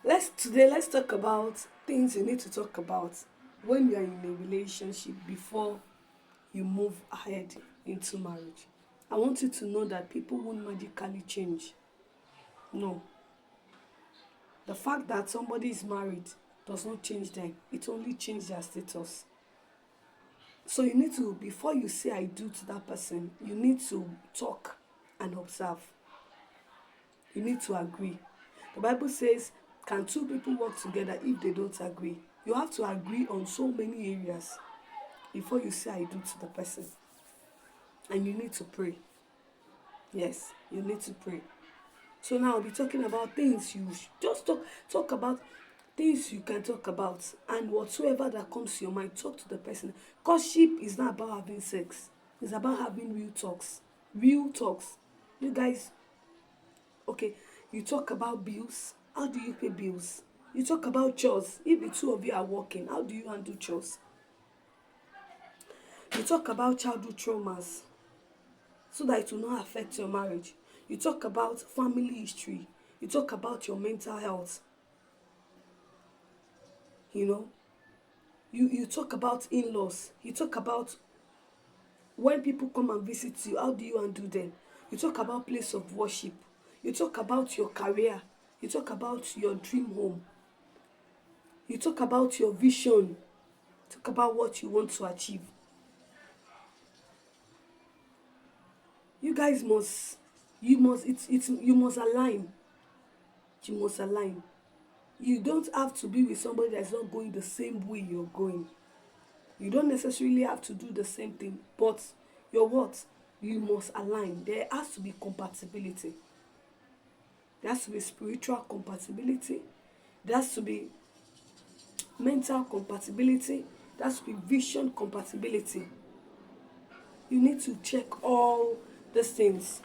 Let's talk about things you need to talk about when you are in a relationship before you move ahead into marriage. I want you to know that people won't magically change. No. The fact that somebody is married does not change them. It only changes their status. So you need to, before you say I do to that person, you need to talk and observe. You need to agree. The Bible says, can two people work together if they don't agree? You have to agree on so many areas before you say I do to the person. And you need to pray. Yes, you need to pray. So now I'll be talking about things you just talk about, things you can talk about, and whatsoever that comes to your mind, talk to the person. Courtship is not about having sex. It's about having real talks. Real talks. You guys, okay, you talk about bills. How do you pay bills? You talk about chores. If the two of you are working, how do you handle chores? You talk about childhood traumas so that it will not affect your marriage. You talk about family history. You talk about your mental health. You know, you talk about in-laws. You talk about when people come and visit you, how do you handle them? You talk about place of worship. You talk about your career. You talk about your dream home. You talk about your vision. Talk about what you want to achieve. You guys must, you must align. You must align. You don't have to be with somebody that's not going the same way you're going. You don't necessarily have to do the same thing, but your what? You must align. There has to be compatibility. There has to be spiritual compatibility. There has to be mental compatibility. There has to be vision compatibility. You need to check all these things.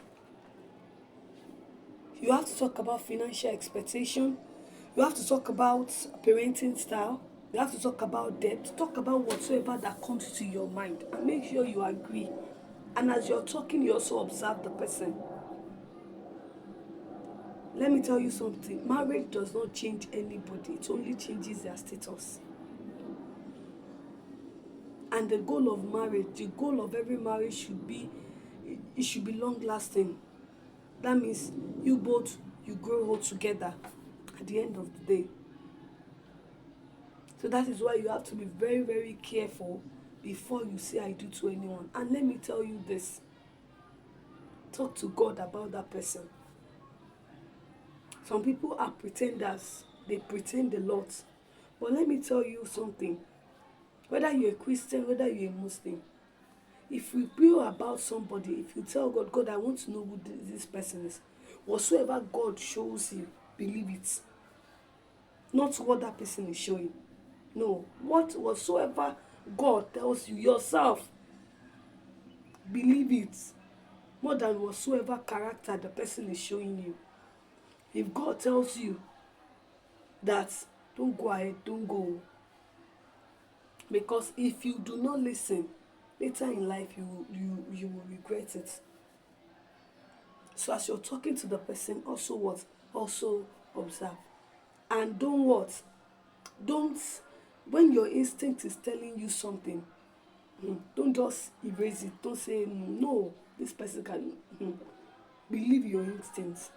You have to talk about financial expectation. You have to talk about parenting style. You have to talk about debt. Talk about whatsoever that comes to your mind and make sure you agree. And as you're talking, you also observe the person. Let me tell you something. Marriage does not change anybody. It only changes their status. And the goal of marriage, the goal of every marriage should be, it should be long lasting. That means you both, you grow old together at the end of the day. So that is why you have to be very, very careful before you say I do to anyone. And let me tell you this. Talk to God about that person. Some people are pretenders. They pretend a lot. But let me tell you something. Whether you're a Christian, whether you're a Muslim, if you pray about somebody, if you tell God, God, I want to know who this person is, whatsoever God shows you, believe it. Not what that person is showing. No, whatsoever God tells you yourself, believe it. More than whatsoever character the person is showing you. If God tells you that, don't go ahead, don't go. Because if you do not listen, later in life you will regret it. So as you're talking to the person, also what? Also observe. And don't what? Don't, when your instinct is telling you something, don't just erase it. Don't say, no, this person can. Believe your instincts.